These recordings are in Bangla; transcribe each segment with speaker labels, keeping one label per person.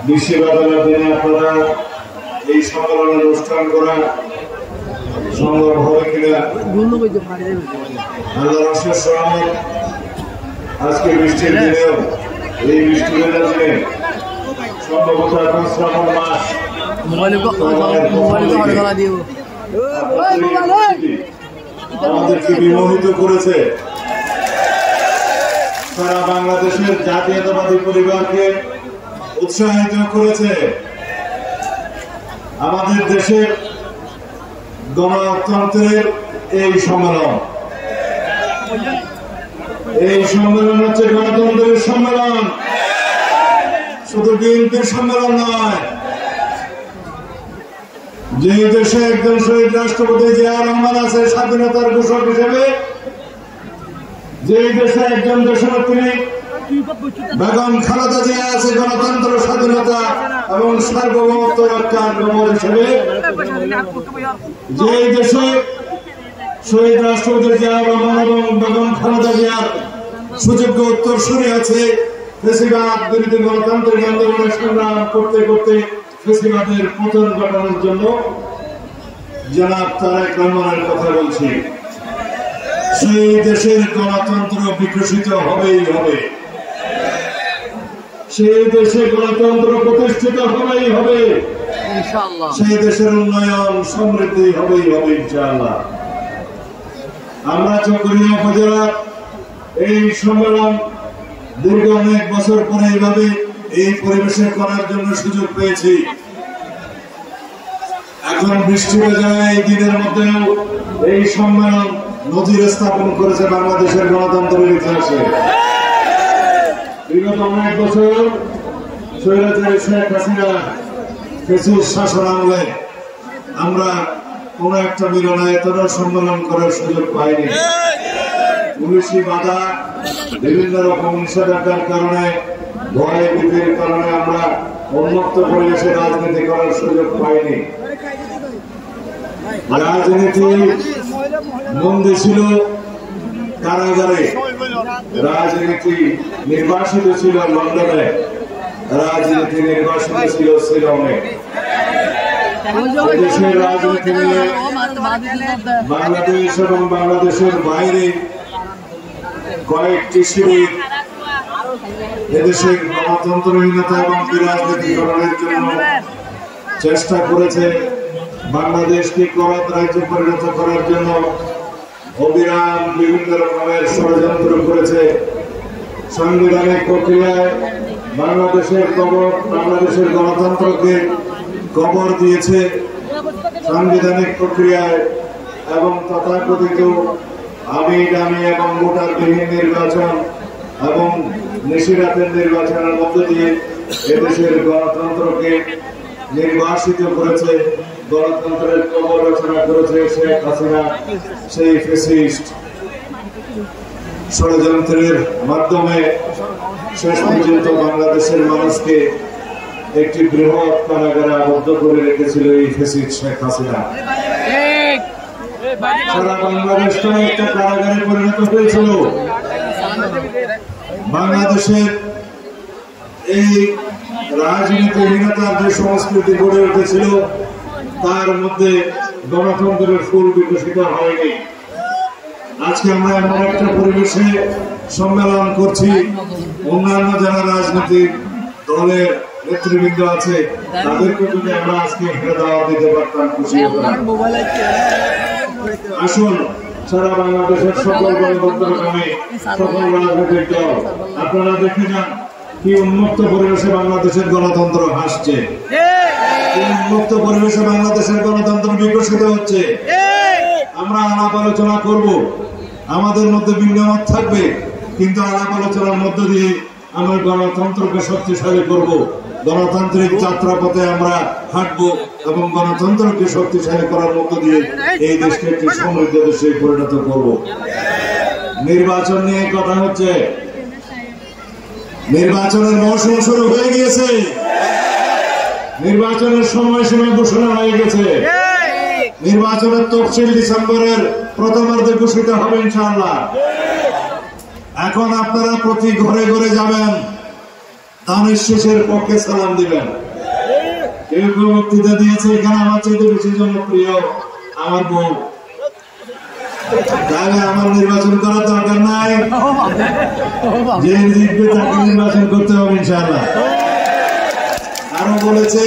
Speaker 1: বিশ্ববিদ্যালয়ের দিনে আপনারা এই সম্মেলনের অনুষ্ঠান করা সম্ভব হবে কিনা আল্লাহর অশেষ রহমত। আজকে বৃষ্টির দিনেও এই বৃষ্টি দিনে সম্ভবত এখন শ্রাবণ মাস আমাদেরকে বিমোহিত করেছে। সারা বাংলাদেশের জাতীয়তাবাদী পরিবারকে উৎসাহিত করেছে। আমাদের দেশের গণতন্ত্রের এই সম্মেলন, এই সম্মেলন হচ্ছে গণতন্ত্রের সম্মেলন, শুধু বিএনপির সম্মেলন নয়। যে দেশে একজন শহীদ রাষ্ট্রপতি জিয়া রহমান আছে স্বাধীনতার ঘোষক হিসেবে, যে দেশে একজন দেশনেত্রী বেগম খালেদা জিয়া আছে গণতন্ত্র, স্বাধীনতা এবং সার্বভৌমত্ব রক্ষার প্রহর হিসেবে, যে দেশে শহীদ রাষ্ট্রপতি জিয়া রহমান এবং বেগম খালেদা জিয়ার সুযোগ্য উত্তরসূরি আছে, ফেসিবাদ বিরোধী গণতান্ত্রিক আন্দোলনের সংগ্রাম করতে করতে ফেসিবাদের পতন ঘটানোর জন্য জনাব তারেক রহমানের কথা বলছি। সেই দেশের গণতন্ত্র বিকশিত হবেই হবে, সেই দেশে গণতন্ত্র প্রতিষ্ঠিত হবেই হবে, সেই দেশের উন্নয়ন সমৃদ্ধি হবেই হবে ইনশাআল্লাহ। আমরা চকরিয়া উপজেলার এই সম্মেলন দীর্ঘ অনেক বছর পরে এইভাবে এই পরিবেশে করার জন্য সুযোগ পেয়েছি। এখন বৃষ্টি হয়ে যায় এই দিনের মধ্যেও এই সম্মেলন নজির স্থাপন করেছে বাংলাদেশের গণতন্ত্রের ইতিহাসে। বিগত অনেক বছর স্বৈরাচারী শেখ হাসিনা ফ্যাসিস্ট শাসন আমলে আমরা কোন একটা মিলনায়তন সম্মেলন করার সুযোগ পাইনি। পুলিশি বাধা, বিভিন্ন রকম নিষেধাজ্ঞার কারণে, ভয় ভীতির কারণে আমরা উন্মুক্ত পরিবেশে রাজনীতি করার সুযোগ পাইনি। রাজনীতি বন্দী ছিল কারাগারে, রাজনীতি নির্বাসিত ছিল লন্ডনে, রাজনীতি নির্বাসিত ছিল শিলংয়ে। দেশের রাজনীতি নিয়ে বাংলাদেশ এবং বাংলাদেশের বাইরে কয়েকটি শিবির এদেশের গণতন্ত্রহীনতা এবং বিরাজনীতিকরণের জন্য চেষ্টা করেছে। বাংলাদেশকে করাত রাজ্যে পরিণত করার জন্য অবিরাম বিভিন্ন রকমের ষড়যন্ত্র করেছে। সাংবিধানিক প্রক্রিয়ায় বাংলাদেশের গণতন্ত্রকে কবর দিয়েছে। সাংবিধানিক প্রক্রিয়ায় এবং তথাকথিত আমি এবং ভোটারবিহীন নির্বাচন এবং নিশিরাতের নির্বাচনের মধ্য দিয়ে এদেশের গণতন্ত্রকে নির্বাসিত করেছে, গণতন্ত্রের কবর রচনা করেছে শেখ হাসিনা। সেই ফ্যাসিস্ট ষড়যন্ত্রের মাধ্যমে শেষ পর্যন্ত বাংলাদেশের মানুষকে একটি বৃহৎ কারাগারে আবদ্ধ করে রেখেছিল এই ফ্যাসিস্ট শেখ হাসিনা। সারা বাংলাদেশটা একটা কারাগারে পরিণত হয়েছিল। বাংলাদেশের এই রাজনীতিহীনতার যে সংস্কৃতি গড়ে উঠেছিল তার মধ্যে গণতন্ত্রের ফুল বিকশিত হয়নি। আজকে আমরা এমন একটা পরিবেশে সম্মেলন করছি, অন্যান্য যারা রাজনৈতিক দলের নেতৃবৃন্দ আছে তাদেরকে যদি আমরা আজকে এখানে দাওয়াত দিতে পারতাম খুশি হতাম। আসুন সারা বাংলাদেশের সকল গণতন্ত্রকামী সকল রাজনৈতিক দল আপনারা দেখে যান কি উন্মুক্ত পরিবেশে বাংলাদেশের গণতন্ত্র হাসছে, উন্মুক্ত পরিবেশে বাংলাদেশের গণতন্ত্র বিকশিত হচ্ছে। আমরা আলাপ আলোচনা করব, আমাদের মধ্যে ভিন্নমত থাকবে, কিন্তু আলাপ আলোচনার মধ্য দিয়ে আমরা গণতন্ত্রকে শক্তিশালী করব, গণতান্ত্রিক যাত্রাপথে আমরা হাঁটবো এবং গণতন্ত্রকে শক্তিশালী করার মধ্য দিয়ে এই দেশকে একটি সমৃদ্ধ দেশে পরিণত করব। নির্বাচন নিয়ে কথা হচ্ছে, নির্বাচনের মৌসুম শুরু হয়ে গিয়েছে, নির্বাচনের সময়সীমা ঘোষণা হয়ে গেছে, নির্বাচনের তফসিল ডিসেম্বরের প্রথমার্ধে ঘোষিত হবে ইনশাআল্লাহ। এখন আপনারা প্রতি ঘরে ঘরে যাবেন, দানের শেষের পক্ষে সালাম দিবেন। কেউ কেউ বক্তৃতা দিয়েছে এখানে আমার চাইতে বেশি জনপ্রিয় আমার বউ, তাহলে আমার নির্বাচন করার দরকার নাই, যে জিতবে তাকে নির্বাচন করতে হবে ইনশাআল্লাহ। আরো বলেছে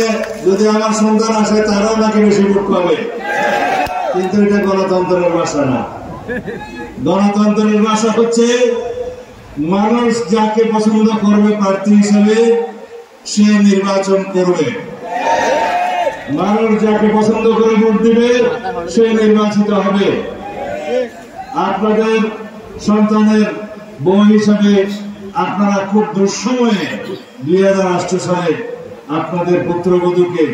Speaker 1: যদি আমার সন্তান আসে তারাও নাকি বেশি ভোট পাবে, কিন্তু এটা গণতন্ত্রের ভাষা না। গণতন্ত্রের ভাষা হচ্ছে মানুষ যাকে পছন্দ করবে প্রার্থী হিসেবে সে নির্বাচন করবে, মানুষ যাকে পছন্দ করে ভোট দিবে সে নির্বাচিত হবে। আপনাদের সন্তানের বউ হিসাবে আপনারা খুব দুঃসময়ে 2008 সালে আপনাদের পুত্রবধূকে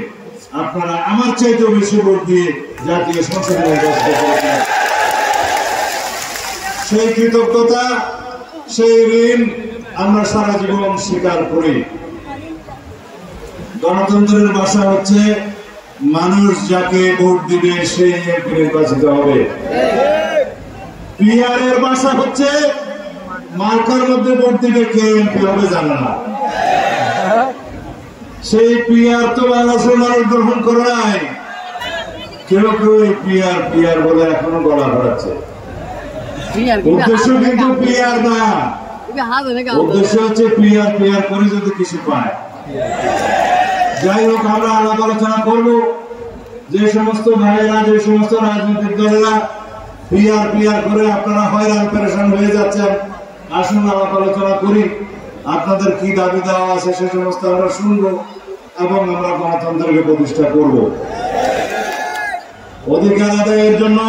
Speaker 1: আপনারা আমার চাইতেও বেশি ভোট দিয়ে জাতীয় সংসদে নির্বাচিত করেছেন। সেই কৃতজ্ঞতা, সেই ঋণ আমরা সারা জীবন স্বীকার করি। গণতন্ত্রের ভাষা হচ্ছে মানুষ যাকে ভোট দিবে সেই এমপি নির্বাচিত হবে। পিআর এর ভাষা হচ্ছে মার্কার মধ্যে ভোট দিবে কে এমপি হবে জানে না। সেই পিআর তো বাংলাদেশের মানুষ গ্রহণ করে নাই। কেউ কেউ এই পিআর পিআর বলে এখনো গলা ধরাচ্ছে। উদ্দেশ্য কিন্তু পিআর না, উদ্দেশ্য হচ্ছে পিআর পিআর করে যদি কিছু পায়। যাই হোক, আমরা আলাপ আলোচনা করবো। যে সমস্ত ভাইয়েরা, যে সমস্ত রাজনৈতিক দলেরা পিআর পিআর করে আপনারা হয়রান পেরেশান হয়ে যাচ্ছেন, আসুন আলাপ আলোচনা করি। আপনাদের কি দাবি দেওয়া আছে সে সমস্ত আমরা শুনবো এবং আমরা গণতন্ত্রকে প্রতিষ্ঠা করব। অধিকার আদায়ের জন্য,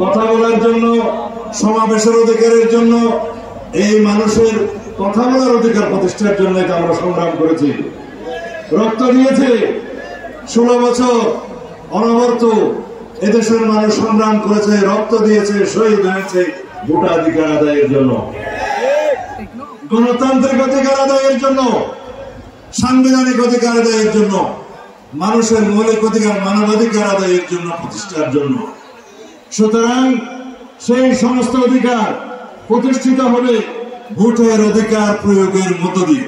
Speaker 1: কথা বলার জন্য, সমাবেশের অধিকারের জন্য, এই মানুষের কথা বলার অধিকার প্রতিষ্ঠার জন্য এটা আমরা সংগ্রাম করেছি, রক্ত দিয়েছে। 16 বছর অনবরত এদেশের মানুষ সংগ্রাম করেছে, রক্ত দিয়েছে, শহীদ হয়েছে ভোটাধিকার আদায়ের জন্য, গণতান্ত্রিক অধিকার আদায়ের জন্য, সাংবিধানিক অধিকার আদায়ের জন্য, মানুষের মৌলিক অধিকার মানবাধিকার আদায়ের জন্য, প্রতিষ্ঠার জন্য। সুতরাং সেই সমস্ত অধিকার প্রতিষ্ঠিত হবে ভোটের অধিকার প্রয়োগের মধ্য দিয়ে।